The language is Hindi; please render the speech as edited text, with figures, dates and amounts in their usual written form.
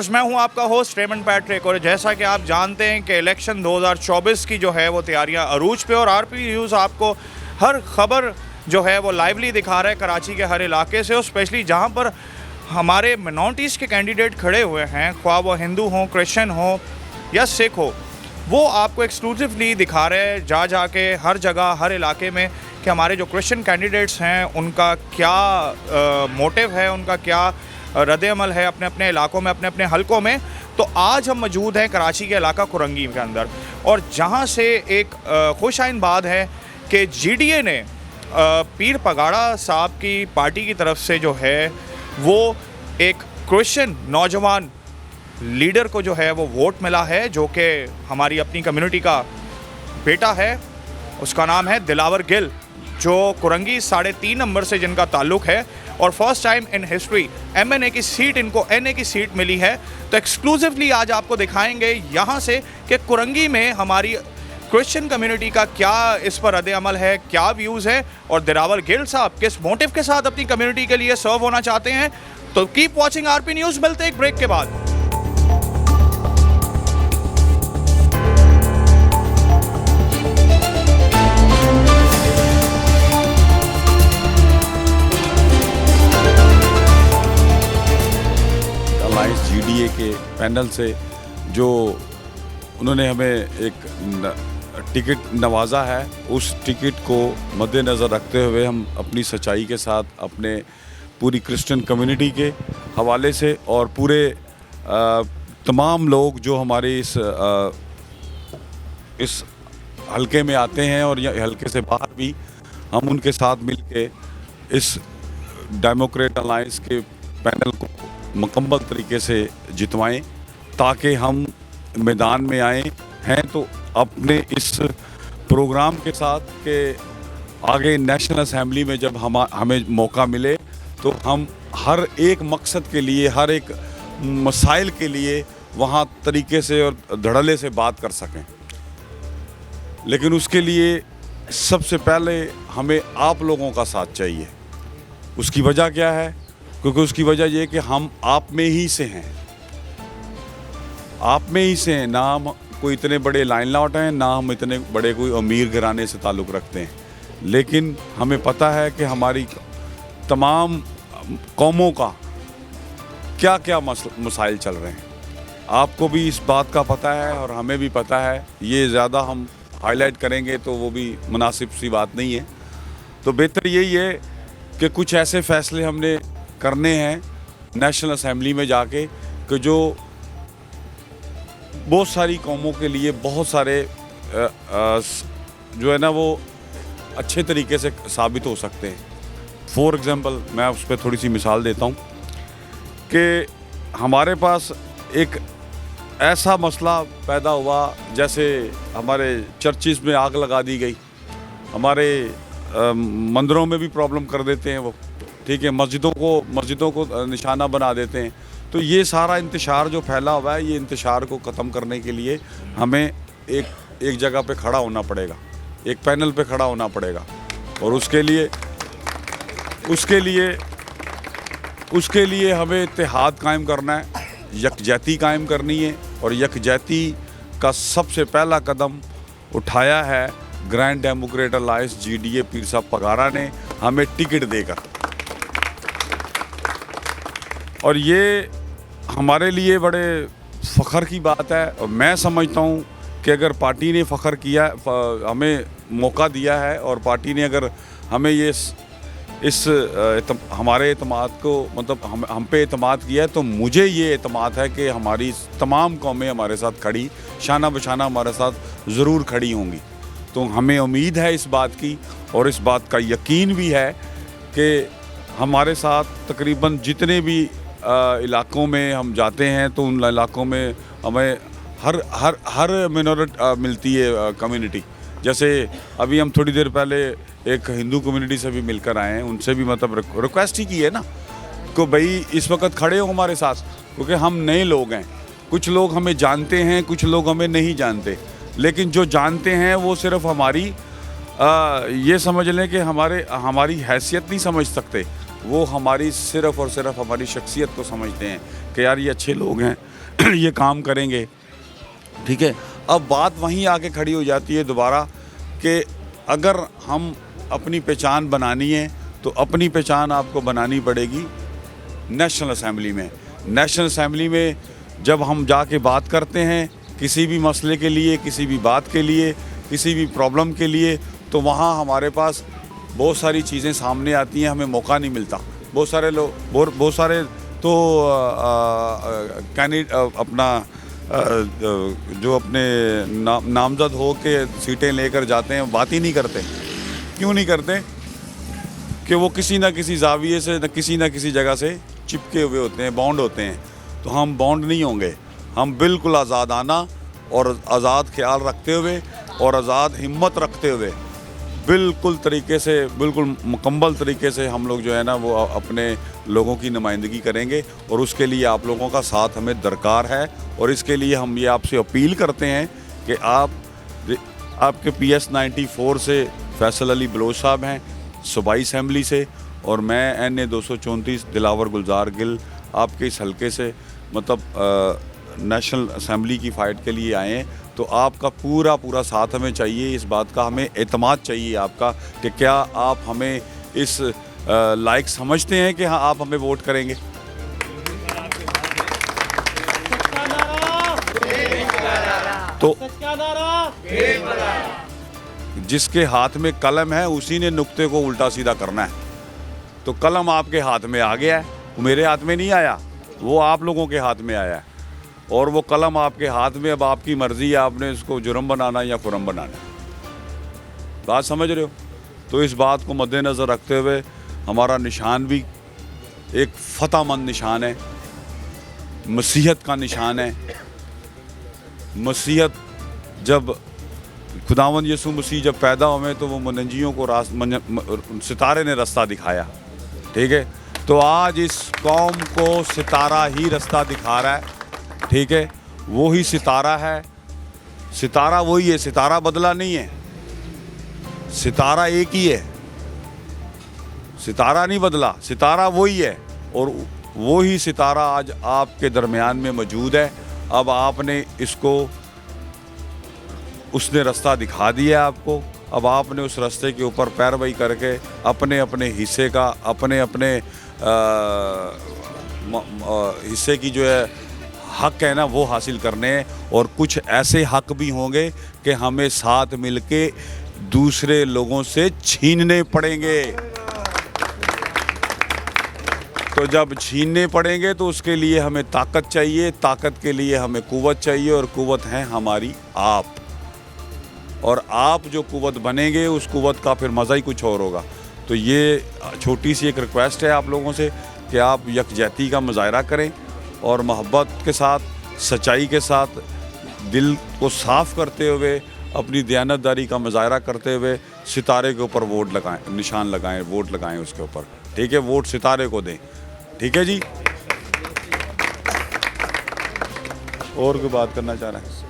व्यूअर्स, मैं हूं आपका होस्ट रेमंड पैट्रिक और जैसा कि आप जानते हैं कि इलेक्शन 2024 की जो है वो तैयारियां अरूज पे और आरपी न्यूज़ आपको हर खबर जो है वो लाइवली दिखा रहा है कराची के हर इलाके से, और स्पेशली जहां पर हमारे मिनॉरिटीज़ के कैंडिडेट खड़े हुए हैं, ख्वाह वो हिंदू हों, क्रिश्चियन हो या सिख हो, वो आपको एक्सक्लूसिवली दिखा रहे हैं जा के हर जगह हर इलाके में कि हमारे जो क्रिश्चियन कैंडिडेट्स हैं उनका क्या मोटिव है, उनका क्या रद्द-ए-अमल है अपने अपने इलाकों में, अपने अपने हलकों में। तो आज हम मौजूद हैं कराची के इलाका कुरंगी के अंदर, और जहां से एक खुशाइन बात है कि जीडीए ने पीर पगाड़ा साहब की पार्टी की तरफ से जो है वो एक क्रिश्चियन नौजवान लीडर को जो है वो वोट मिला है, जो कि हमारी अपनी कम्युनिटी का बेटा है। उसका नाम है दिलावर गिल, जो कुरंगी 3.5 नंबर से जिनका ताल्लुक़ है, और first time in history MNA की सीट इनको एनए की सीट मिली है। तो एक्सक्लूसिवली आज आपको दिखाएंगे यहाँ से कि कुरंगी में हमारी क्रिश्चियन कम्युनिटी का क्या इस पर रद्द-ए-अमल है, क्या व्यूज़ है, और दिलावर गिल साहब किस मोटिव के साथ अपनी कम्युनिटी के लिए सर्व होना चाहते हैं। तो कीप वॉचिंग आरपी न्यूज़, मिलते हैं एक ब्रेक के बाद। जीडीए के पैनल से जो उन्होंने हमें एक टिकट नवाजा है, उस टिकट को मद्देनज़र रखते हुए हम अपनी सच्चाई के साथ अपने पूरी क्रिश्चियन कम्युनिटी के हवाले से और पूरे तमाम लोग जो हमारे इस हलके में आते हैं और या हलके से बाहर भी, हम उनके साथ मिलके इस डेमोक्रेट अलायंस के पैनल को मुकम्मल तरीके से जितवाएं, ताकि हम मैदान में आए हैं तो अपने इस प्रोग्राम के साथ के आगे नेशनल असेंबली में जब हमें मौका मिले तो हम हर एक मकसद के लिए, हर एक मसाइल के लिए वहाँ तरीके से और धड़ल्ले से बात कर सकें। लेकिन उसके लिए सबसे पहले हमें आप लोगों का साथ चाहिए। उसकी वजह क्या है? क्योंकि उसकी वजह ये कि हम आप में ही से हैं, आप में ही से हैं। ना हम कोई इतने बड़े लाइन लॉट हैं, ना हम इतने बड़े कोई अमीर घराने से ताल्लुक़ रखते हैं, लेकिन हमें पता है कि हमारी तमाम कौमों का क्या क्या मसाइल चल रहे हैं। आपको भी इस बात का पता है और हमें भी पता है। ये ज़्यादा हम हाईलाइट करेंगे तो वो भी मुनासिब सी बात नहीं है। तो बेहतर यही है कि कुछ ऐसे फ़ैसले हमने करने हैं नेशनल असेंबली में जाके कि जो बहुत सारी कौमों के लिए बहुत सारे जो है ना वो अच्छे तरीके से साबित हो सकते हैं। फॉर एग्ज़ाम्पल मैं उस पर थोड़ी सी मिसाल देता हूँ कि हमारे पास एक ऐसा मसला पैदा हुआ, जैसे हमारे चर्चिज़ में आग लगा दी गई, हमारे मंदिरों में भी प्रॉब्लम कर देते हैं वो, ठीक है, मस्जिदों को निशाना बना देते हैं। तो ये सारा इंतशार जो फैला हुआ है, ये इंतशार को ख़त्म करने के लिए हमें एक जगह पे खड़ा होना पड़ेगा, एक पैनल पे खड़ा होना पड़ेगा, और उसके लिए हमें इत्तेहाद कायम करना है, यकजहती कायम करनी है। और यकजहती का सबसे पहला कदम उठाया है ग्रैंड डेमोक्रेट अलायंस जीडीए पीर साहब पगाड़ा ने हमें टिकट देकर, और ये हमारे लिए बड़े फ़ख्र की बात है। और मैं समझता हूँ कि अगर पार्टी ने फ़ख्र किया, हमें मौका दिया है, और पार्टी ने अगर हमें हमारे एतमाद को, मतलब हम पे एतमाद किया है, तो मुझे ये एतमाद है कि हमारी तमाम कौमें हमारे साथ खड़ी, शाना बशाना हमारे साथ ज़रूर खड़ी होंगी। तो हमें उम्मीद है इस बात की, और इस बात का यकीन भी है कि हमारे साथ तकरीबन जितने भी इलाकों में हम जाते हैं तो उन इलाकों में हमें हर मिनोरिटी मिलती है कम्युनिटी। जैसे अभी हम थोड़ी देर पहले एक हिंदू कम्युनिटी से भी मिलकर आए हैं, उनसे भी मतलब रिक्वेस्ट ही की है ना कि भाई इस वक्त खड़े हो हमारे साथ, क्योंकि हम नए लोग हैं। कुछ लोग हमें जानते हैं, कुछ लोग हमें नहीं जानते, लेकिन जो जानते हैं वो सिर्फ हमारी ये समझ लें कि हमारी हैसियत नहीं समझ सकते, वो हमारी सिर्फ़ और सिर्फ हमारी शख्सियत को समझते हैं कि यार ये अच्छे लोग हैं, ये काम करेंगे, ठीक है। अब बात वहीं आके खड़ी हो जाती है दोबारा कि अगर हम अपनी पहचान बनानी है तो अपनी पहचान आपको बनानी पड़ेगी नेशनल असेंबली में। नेशनल असेंबली में जब हम जाके बात करते हैं किसी भी मसले के लिए, किसी भी बात के लिए, किसी भी प्रॉब्लम के लिए, तो वहाँ हमारे पास बहुत सारी चीज़ें सामने आती हैं, हमें मौका नहीं मिलता। बहुत सारे लोग बहुत सारे तो अपना जो अपने नामजद हो के सीटें लेकर जाते हैं, बात ही नहीं करते। क्यों नहीं करते? कि वो किसी ना किसी जाविये से किसी ना किसी जगह से चिपके हुए होते हैं, बॉन्ड होते हैं। तो हम बॉन्ड नहीं होंगे, हम बिल्कुल आज़ादाना और आज़ाद ख्याल रखते हुए और आज़ाद हिम्मत रखते हुए बिल्कुल तरीके से, बिल्कुल मुकम्मल तरीके से हम लोग जो है ना वो अपने लोगों की नुमाइंदगी करेंगे। और उसके लिए आप लोगों का साथ हमें दरकार है। और इसके लिए हम ये आपसे अपील करते हैं कि आपके PS 94 से फैसल अली बलोच साहब हैं, सूबाई असम्बली से, और मैं NA 234 दिलावर गुलजार गिल आपके इस हलके से मतलब नेशनल असम्बली की फ़ाइट के लिए आए हैं। तो आपका पूरा साथ हमें चाहिए। इस बात का हमें एतमाद चाहिए आपका कि क्या आप हमें इस लायक समझते हैं कि हाँ आप हमें वोट करेंगे। तो जिसके हाथ में कलम है उसी ने नुक्ते को उल्टा सीधा करना है। तो कलम आपके हाथ में आ गया है, वो मेरे हाथ में नहीं आया, वो आप लोगों के हाथ में आया है। और वो कलम आपके हाथ में, अब आपकी मर्ज़ी है आपने इसको जुर्म बनाना या खुरम बनाना। बात समझ रहे हो? तो इस बात को मद्देनज़र रखते हुए हमारा निशान भी एक फ़तहमंद निशान है, मसीहत का निशान है। मसीहत जब खुदावंद यीशु मसीह जब पैदा हुए तो वो मुनजियों को सितारे ने रास्ता दिखाया, ठीक है। तो आज इस कौम को सितारा ही रास्ता दिखा रहा है, ठीक है। वो ही सितारा है, सितारा वही है, सितारा बदला नहीं है, सितारा एक ही है, सितारा नहीं बदला, सितारा वही है। और वो ही सितारा आज आपके दरमियान में मौजूद है। अब आपने इसको, उसने रास्ता दिखा दिया आपको, अब आपने उस रास्ते के ऊपर पैरवी करके अपने अपने हिस्से का, अपने अपने हिस्से की जो है हक है ना वो हासिल करने हैं। और कुछ ऐसे हक भी होंगे कि हमें साथ मिलके दूसरे लोगों से छीनने पड़ेंगे। तो जब छीनने पड़ेंगे तो उसके लिए हमें ताकत चाहिए, ताकत के लिए हमें कुव्वत चाहिए, और कुव्वत है हमारी आप। और आप जो कुव्वत बनेंगे उस कुव्वत का फिर मज़ा ही कुछ और होगा। तो ये छोटी सी एक रिक्वेस्ट है आप लोगों से कि आप यकजहती का मुजाहरा करें और मोहब्बत के साथ, सच्चाई के साथ, दिल को साफ़ करते हुए, अपनी दयानतदारी का मुजाहरा करते हुए सितारे के ऊपर वोट लगाएं, निशान लगाएं, वोट लगाएं उसके ऊपर, ठीक है। वोट सितारे को दें, ठीक है जी। और कोई बात करना चाह रहे हैं?